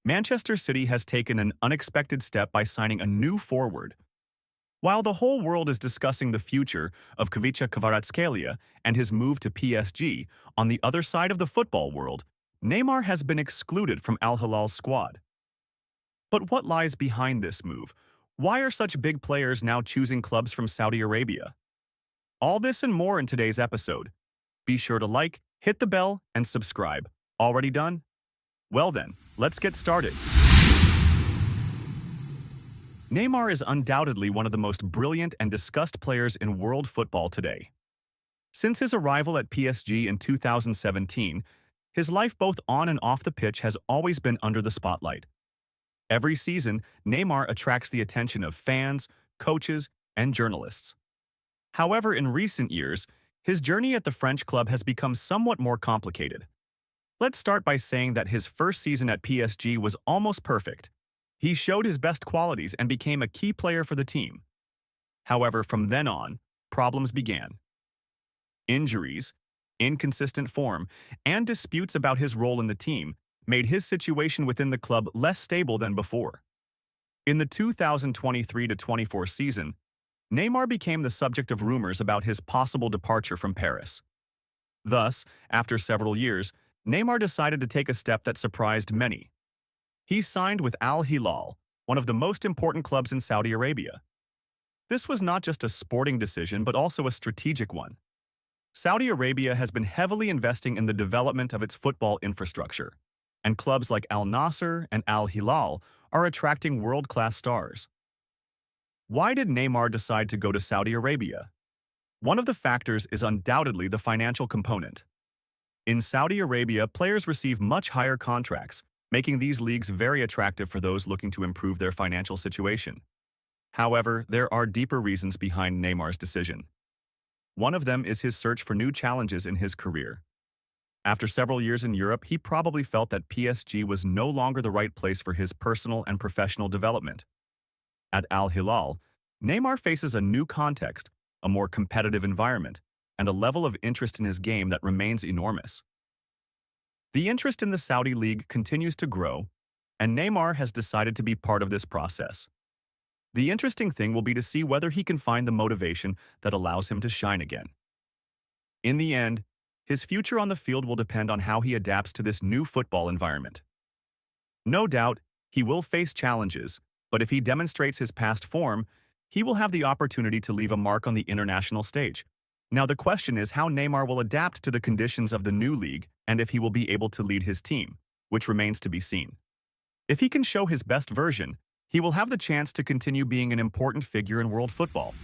Manchester City has taken an unexpected step by signing a new forward. While the whole world is discussing the future of Kvaratskhelia and his move to PSG, on the other side of the football world, Neymar has been excluded from Al-Hilal's squad. But what lies behind this move? Why are such big players now choosing clubs from Saudi Arabia? All this and more in today's episode. Be sure to like, hit the bell, and subscribe. Already done? Well then, let's get started. Neymar is undoubtedly one of the most brilliant and discussed players in world football today. Since his arrival at PSG in 2017, his life both on and off the pitch has always been under the spotlight. Every season, Neymar attracts the attention of fans, coaches, and journalists. However, in recent years, his journey at the French club has become somewhat more complicated. Let's start by saying that his first season at PSG was almost perfect. He showed his best qualities and became a key player for the team. However, from then on, problems began. Injuries, inconsistent form, and disputes about his role in the team made his situation within the club less stable than before. In the 2023-24 season, Neymar became the subject of rumors about his possible departure from Paris. Thus, after several years, Neymar decided to take a step that surprised many. He signed with Al-Hilal, one of the most important clubs in Saudi Arabia. This was not just a sporting decision, but also a strategic one. Saudi Arabia has been heavily investing in the development of its football infrastructure, and clubs like Al Nassr and Al-Hilal are attracting world-class stars. Why did Neymar decide to go to Saudi Arabia? One of the factors is undoubtedly the financial component. In Saudi Arabia, players receive much higher contracts, making these leagues very attractive for those looking to improve their financial situation. However, there are deeper reasons behind Neymar's decision. One of them is his search for new challenges in his career. After several years in Europe, he probably felt that PSG was no longer the right place for his personal and professional development. At Al-Hilal, Neymar faces a new context, a more competitive environment, and a level of interest in his game that remains enormous. The interest in the Saudi League continues to grow, and Neymar has decided to be part of this process. The interesting thing will be to see whether he can find the motivation that allows him to shine again. In the end, his future on the field will depend on how he adapts to this new football environment. No doubt, he will face challenges, but if he demonstrates his past form, he will have the opportunity to leave a mark on the international stage. Now the question is how Neymar will adapt to the conditions of the new league and if he will be able to lead his team, which remains to be seen. If he can show his best version, he will have the chance to continue being an important figure in world football.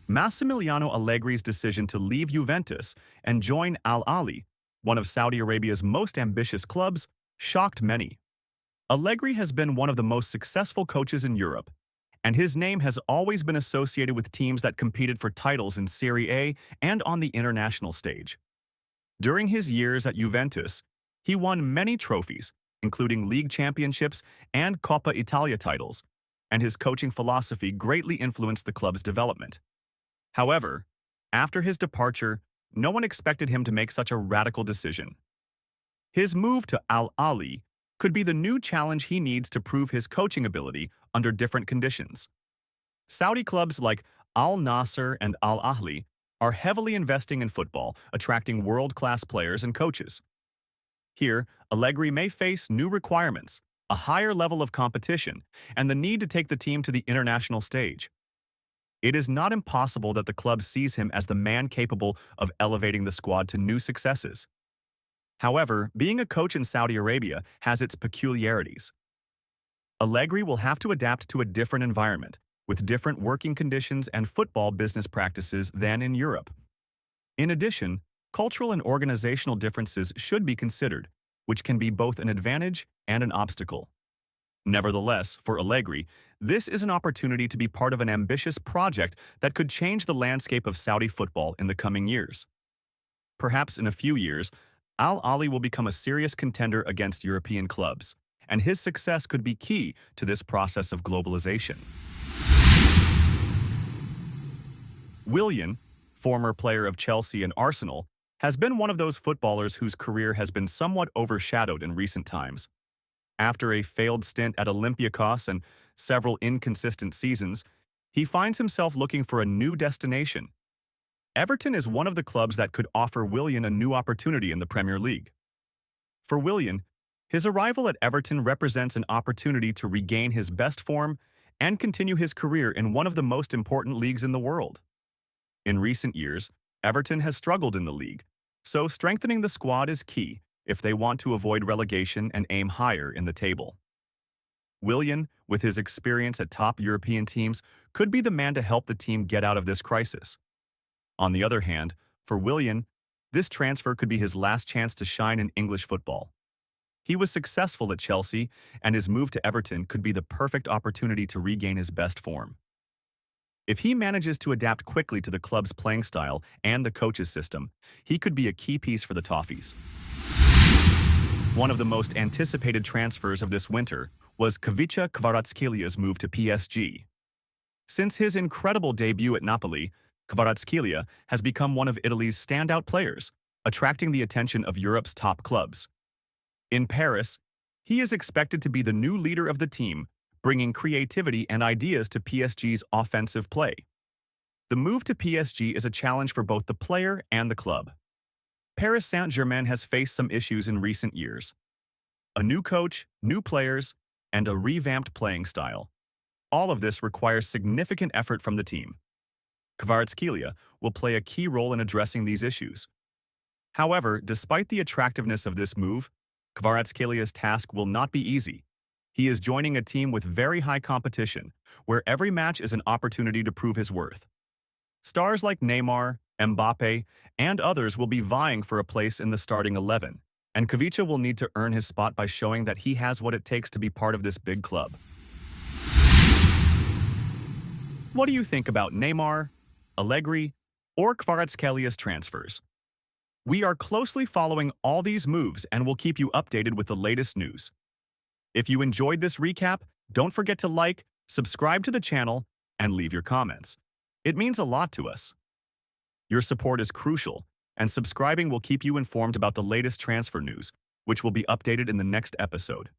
Massimiliano Allegri's decision to leave Juventus and join Al-Ahly, one of Saudi Arabia's most ambitious clubs, shocked many. Allegri has been one of the most successful coaches in Europe, and his name has always been associated with teams that competed for titles in Serie A and on the international stage. During his years at Juventus, he won many trophies, including league championships and Coppa Italia titles, and his coaching philosophy greatly influenced the club's development. However, after his departure, no one expected him to make such a radical decision. His move to Al-Ahly could be the new challenge he needs to prove his coaching ability under different conditions. Saudi clubs like Al Nassr and Al-Ahly are heavily investing in football, attracting world-class players and coaches. Here, Allegri may face new requirements, a higher level of competition, and the need to take the team to the international stage. It is not impossible that the club sees him as the man capable of elevating the squad to new successes. However, being a coach in Saudi Arabia has its peculiarities. Allegri will have to adapt to a different environment, with different working conditions and football business practices than in Europe. In addition, cultural and organizational differences should be considered, which can be both an advantage and an obstacle. Nevertheless, for Allegri, this is an opportunity to be part of an ambitious project that could change the landscape of Saudi football in the coming years. Perhaps in a few years, Al-Ahly will become a serious contender against European clubs, and his success could be key to this process of globalization. Willian, former player of Chelsea and Arsenal, has been one of those footballers whose career has been somewhat overshadowed in recent times. After a failed stint at Olympiacos and several inconsistent seasons, he finds himself looking for a new destination. Everton is one of the clubs that could offer Willian a new opportunity in the Premier League. For Willian, his arrival at Everton represents an opportunity to regain his best form and continue his career in one of the most important leagues in the world. In recent years, Everton has struggled in the league, so strengthening the squad is key if they want to avoid relegation and aim higher in the table. Willian, with his experience at top European teams, could be the man to help the team get out of this crisis. On the other hand, for Willian, this transfer could be his last chance to shine in English football. He was successful at Chelsea, and his move to Everton could be the perfect opportunity to regain his best form. If he manages to adapt quickly to the club's playing style and the coach's system, he could be a key piece for the Toffees. One of the most anticipated transfers of this winter was Al-Hilal Kvaratskhelia's move to PSG. Since his incredible debut at Napoli, Kvaratskhelia has become one of Italy's standout players, attracting the attention of Europe's top clubs. In Paris, he is expected to be the new leader of the team, bringing creativity and ideas to PSG's offensive play. The move to PSG is a challenge for both the player and the club. Paris Saint-Germain has faced some issues in recent years. A new coach, new players, and a revamped playing style. All of this requires significant effort from the team. Kvaratskhelia will play a key role in addressing these issues. However, despite the attractiveness of this move, Kvaratskelia's task will not be easy. He is joining a team with very high competition, where every match is an opportunity to prove his worth. Stars like Neymar, Mbappe, and others will be vying for a place in the starting 11, and Kvaratskhelia will need to earn his spot by showing that he has what it takes to be part of this big club. What do you think about Neymar, Allegri, or Kvaratskelia's transfers? We are closely following all these moves and will keep you updated with the latest news. If you enjoyed this recap, don't forget to like, subscribe to the channel, and leave your comments. It means a lot to us. Your support is crucial, and subscribing will keep you informed about the latest transfer news, which will be updated in the next episode.